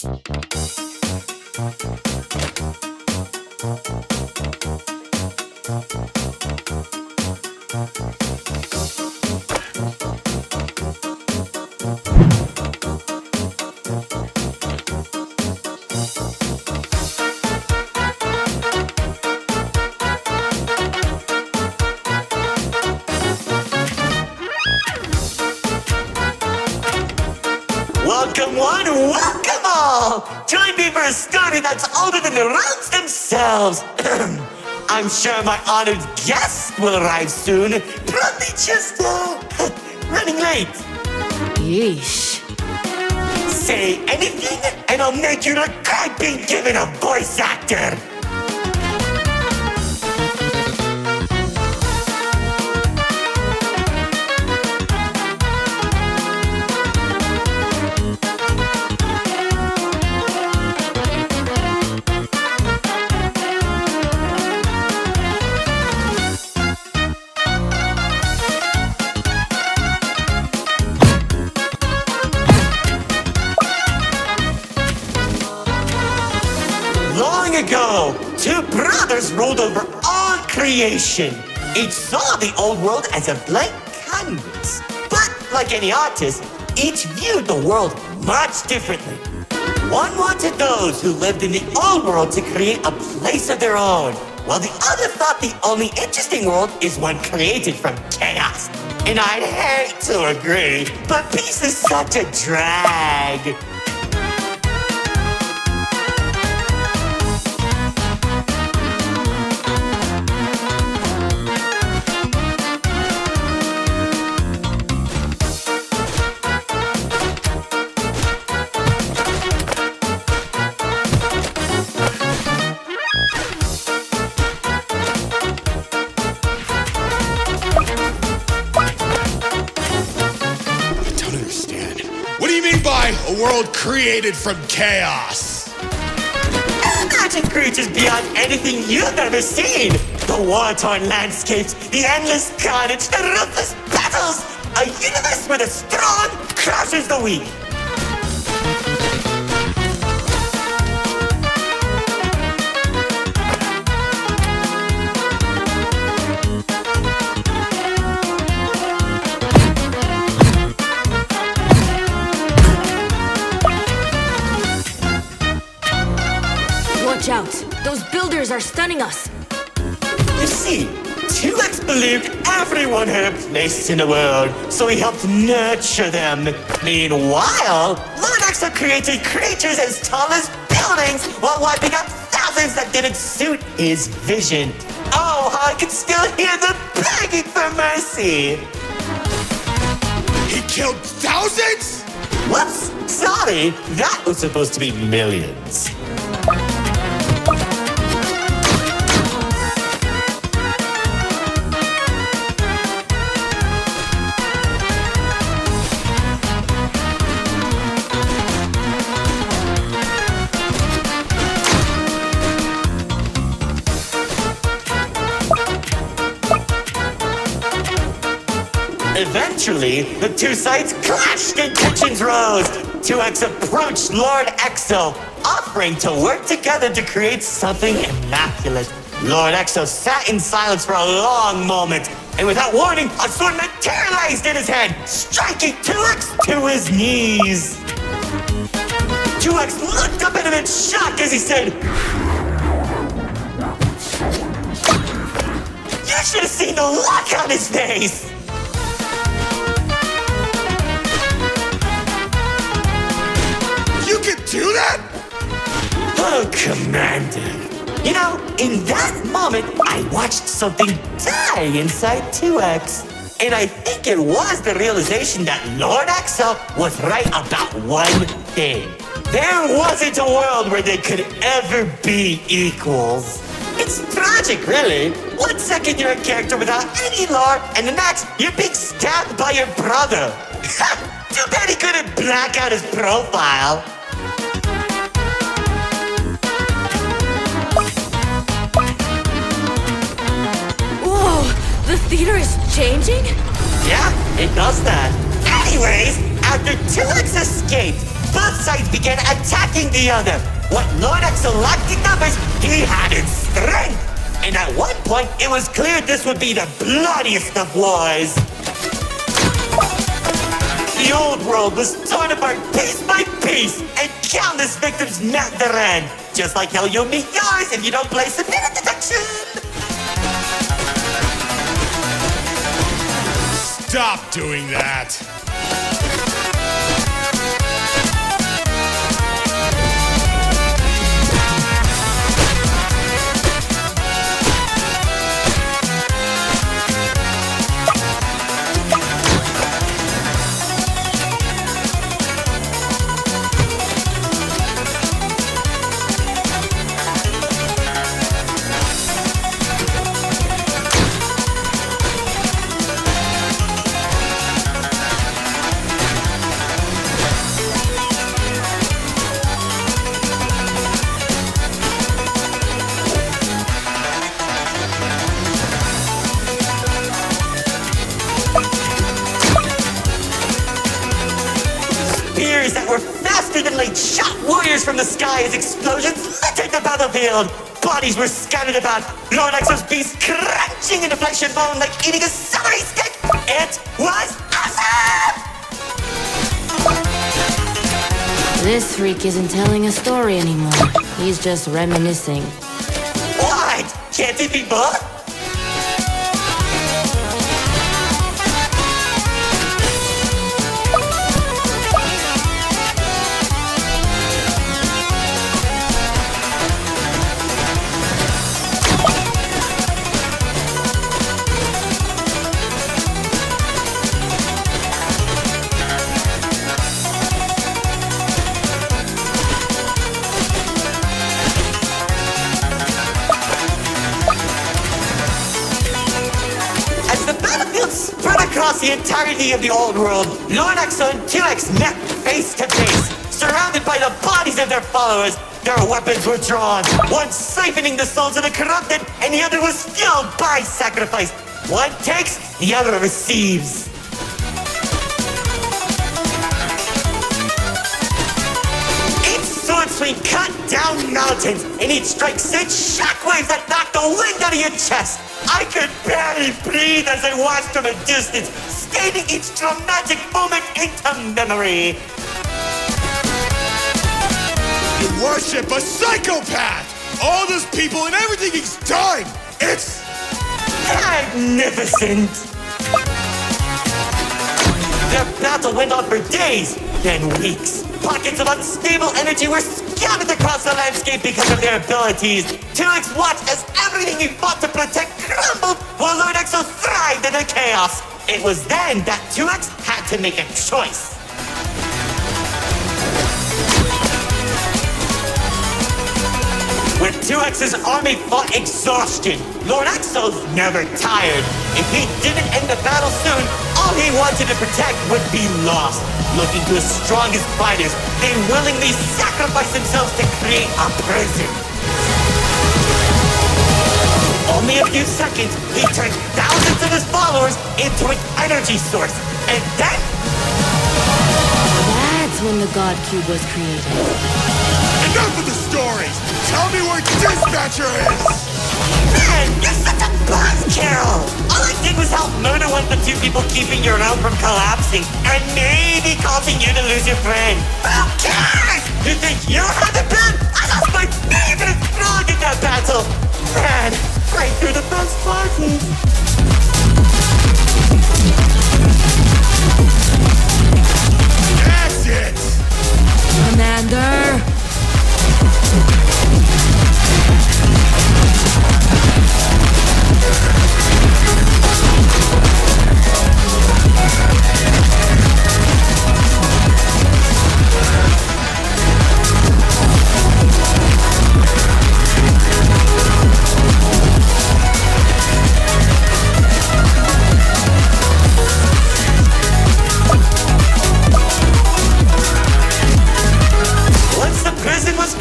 Welcome one, welcome all! Join me for a story that's older than the roads themselves. I'm sure my honored guest will arrive soon. Probably just, running late. Yeesh. Say anything and I'll make you look like being given a voice actor. Long ago, two brothers ruled over all creation. Each saw the old world as a blank canvas. But like any artist, each viewed the world much differently. One wanted those who lived in the old world to create a place of their own, while the other thought the only interesting world is one created from chaos. And I'd hate to agree, but peace is such a drag. A world created from chaos. Imagine creatures beyond anything you've ever seen. The war-torn landscapes, the endless carnage, the ruthless battles. A universe where the strong crushes the weak. Watch out! Those builders are stunning us! You see, 2X believed everyone had a place in the world, so he helped nurture them. Meanwhile, Lord Exo created creatures as tall as buildings while wiping out thousands that didn't suit his vision. Oh, how I can still hear them begging for mercy! He killed thousands? Whoops! Sorry, that was supposed to be millions. Eventually, the two sides clashed and tensions rose. 2X approached Lord Exo, offering to work together to create something immaculate. Lord Exo sat in silence for a long moment, and without warning, a sword materialized in his hand, striking 2X to his knees. 2X looked up at him in shock as he said, "You should have seen the look on his face!" You can do that? Oh, Commander. You know, in that moment, I watched something die inside 2X. And I think it was the realization that Lord Exo was right about one thing. There wasn't a world where they could ever be equals. It's tragic, really. One second you're a character without any lore, and the next you're being stabbed by your brother. Too bad he couldn't black out his profile. Whoa! The theater is changing? Yeah, it does that. Anyways, after 2X escaped, both sides began attacking the other. What Lord Exo lacked in numbers, he had in strength. And at one point, it was clear this would be the bloodiest of wars. The old world was torn apart piece by piece, and countless victims met their end. Just like how you'll meet yours if you don't place a minute detection. Stop doing that. Spears that were faster than light shot warriors from the sky as explosions littered the battlefield. Bodies were scattered about, Lord Exo's beast crunching into flesh and bone like eating a celery stick. It was awesome! This freak isn't telling a story anymore. He's just reminiscing. What? Can't it be both? Across the entirety of the old world, Lord Exo and 2X met face to face, surrounded by the bodies of their followers. Their weapons were drawn, one siphoning the souls of the corrupted, and the other was fueled by sacrifice. One takes, the other receives. Each sword swing cut down mountains, and each strike sent shockwaves that knocked the wind out of your chest. I could barely breathe as I watched from a distance, scaling each dramatic moment into memory. You worship a psychopath! All those people and everything he's done! It's magnificent! Their battle went on for days, then weeks. Pockets of unstable energy were scattered across the landscape because of their abilities. 2X watched as everything he fought to protect crumbled, while Lord Exo thrived in the chaos. It was then that 2X had to make a choice. When 2X's army fought exhaustion, Lord Exo's never tired. If he didn't end the battle soon, all he wanted to protect would be lost. Looking to his strongest fighters, they willingly sacrificed themselves to create a prison. Only a few seconds, he turned thousands of his followers into an energy source. And then... That's when the God Cube was created. enough of the stories! Tell me where Dispatcher is! Man, you're such a buzzkill! All I did was help murder one of the two people keeping your realm from collapsing, and maybe causing you to lose your friend. Who cares? You think you had the pen? I lost my favorite frog in that battle! Man, right through the best parties. That's it! Commander!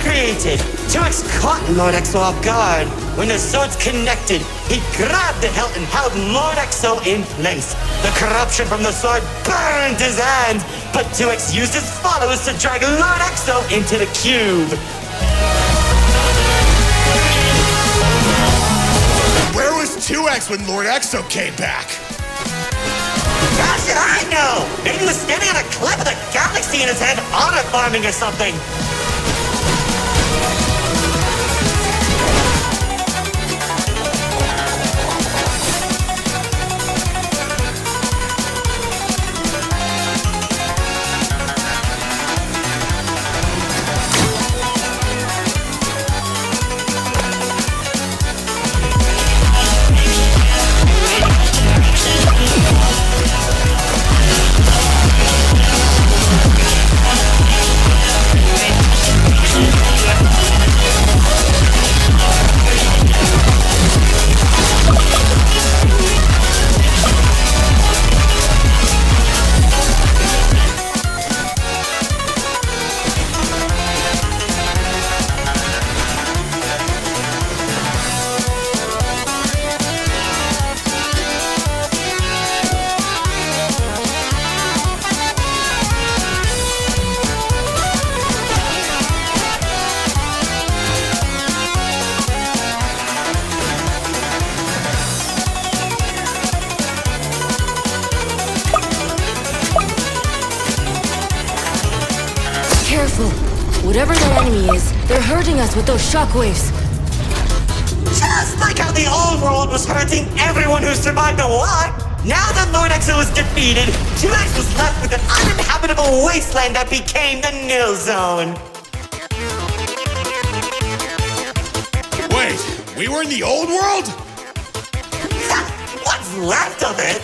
Created. 2X caught Lord Exo off guard. When the swords connected, he grabbed the hilt and held Lord Exo in place. The corruption from the sword burned his hand, but 2X used his followers to drag Lord Exo into the cube. Where was 2X when Lord Exo came back? How should I know? Maybe he was standing on a cliff with a galaxy in his hand, honor farming or something. Careful. Whatever that enemy is, they're hurting us with those shockwaves. Just like how the old world was hurting everyone who survived the war, now that Lord Exo was defeated, 2X was left with an uninhabitable wasteland that became the Nil Zone. Wait, we were in the old world? What's left of it?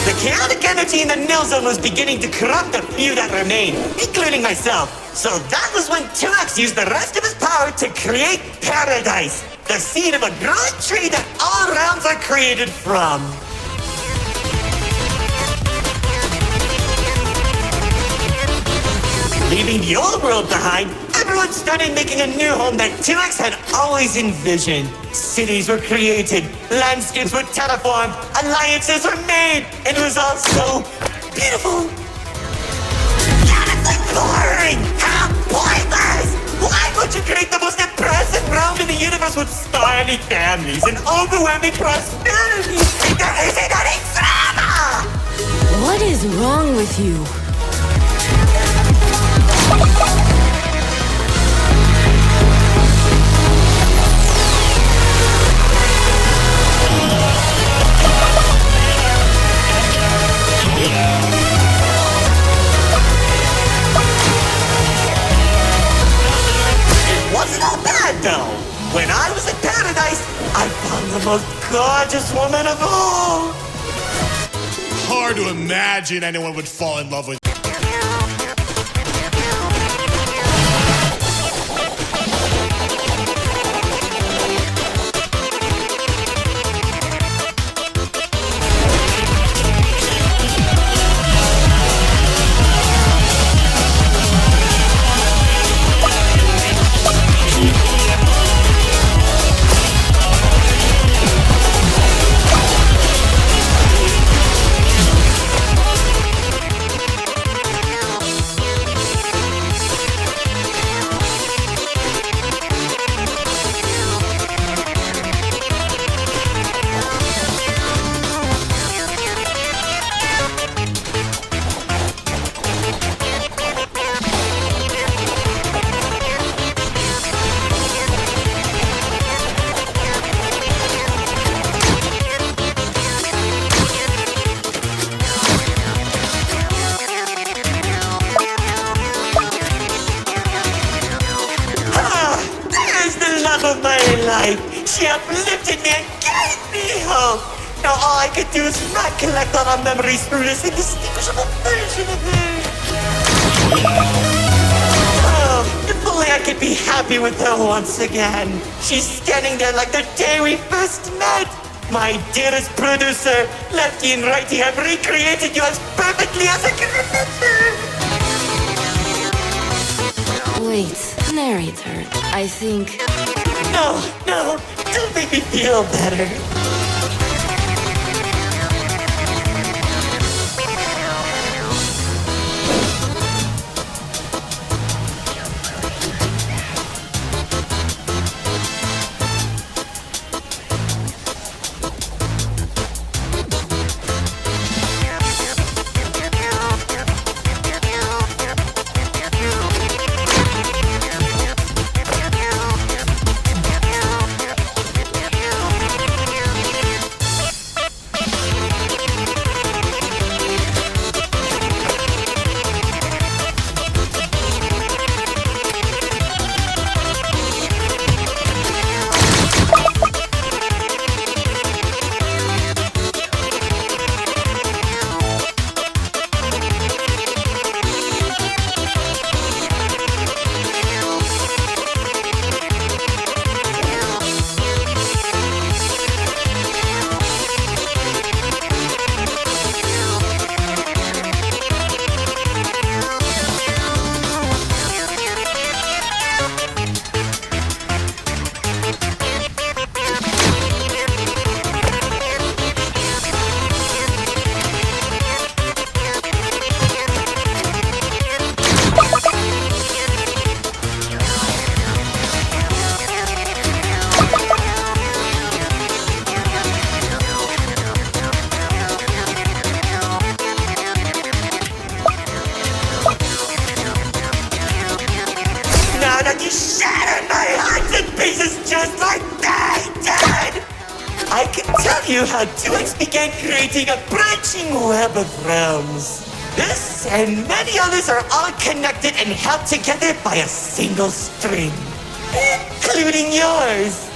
The chaotic energy in the Nil Zone was beginning to corrupt the few that remained, including myself. So that was when 2X used the rest of his power to create Paradise, the seed of a growing tree that all realms are created from. Leaving the old world behind, everyone started making a new home that 2X had always envisioned. Cities were created, landscapes were terraformed, alliances were made, and it was all so beautiful. Honestly boring! How pointless! Why would you create the most impressive realm in the universe with starry families and overwhelming prosperity? There isn't any drama! What is wrong with you? It wasn't all bad though. When I was in Paradise, I found the most gorgeous woman of all. Hard to imagine anyone would fall in love with. Of my life. She uplifted me and gave me hope. Now all I could do is recollect all our memories through this indistinguishable version of her. Oh, if only I could be happy with her once again. She's standing there like the day we first met. My dearest producer, Lefty and Righty have recreated you as perfectly as I can remember. Wait, narrator, I think... No, don't make me feel better. You shattered my heart to pieces just like they did! I can tell you how 2X began creating a branching web of realms. This and many others are all connected and held together by a single string, including yours.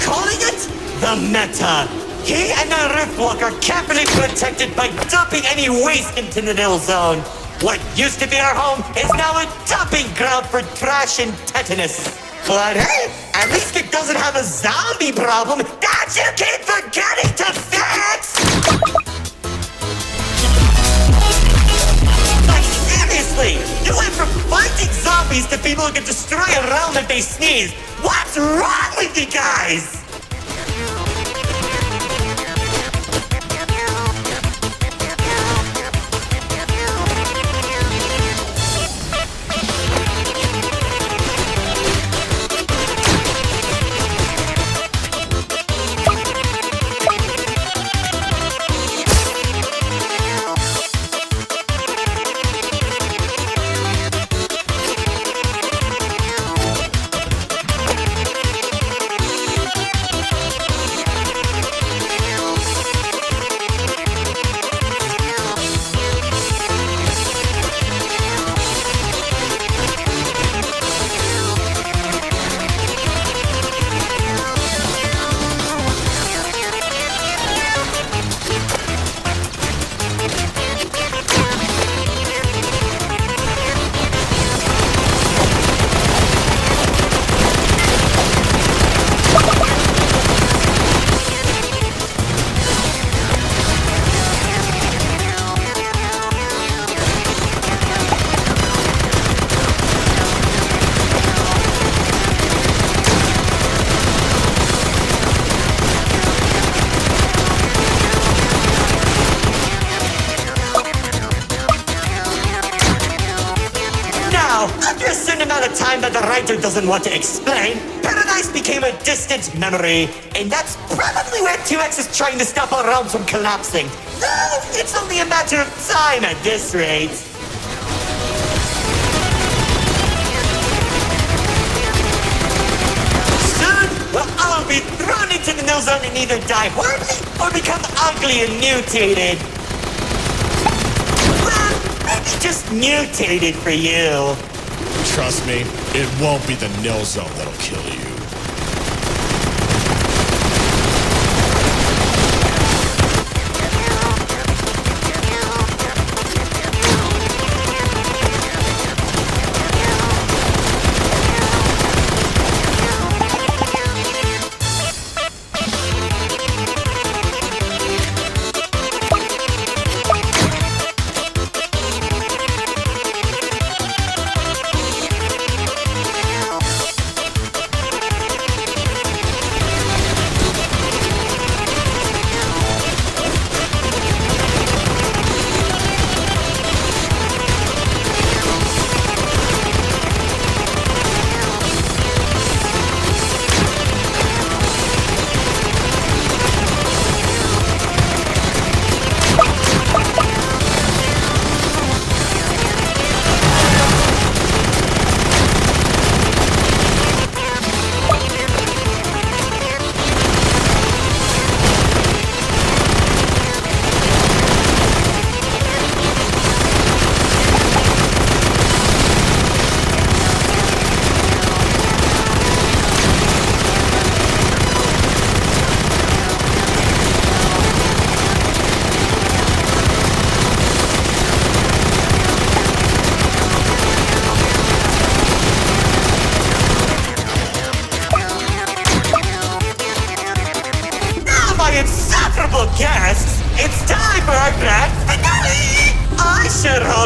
Calling it the Meta. He and the Riftwalk are carefully protected by dumping any waste into the Nil Zone. What used to be our home is now a dumping ground for trash and tetanus. But hey, at least it doesn't have a zombie problem that you keep forgetting to fix! Like seriously, you went from fighting zombies to people who can destroy a realm if they sneeze. What's wrong with you guys? After a certain amount of time that the writer doesn't want to explain, Paradise became a distant memory, and that's probably where 2X is trying to stop our realms from collapsing. Though it's only a matter of time at this rate. Soon, we'll all be thrown into the Nil Zone and either die horribly or become ugly and mutated. Well, maybe just mutated for you. Trust me, it won't be the Nil Zone that'll kill you.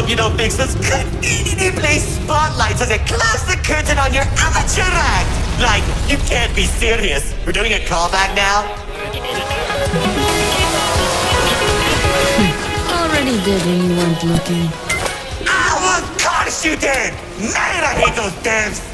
hope you don't fix this conveniently spotlights as it closes the curtain on your amateur act. Like, you can't be serious. We're doing a callback now? Already did when you weren't looking. Of course you did! Man, I hate those damn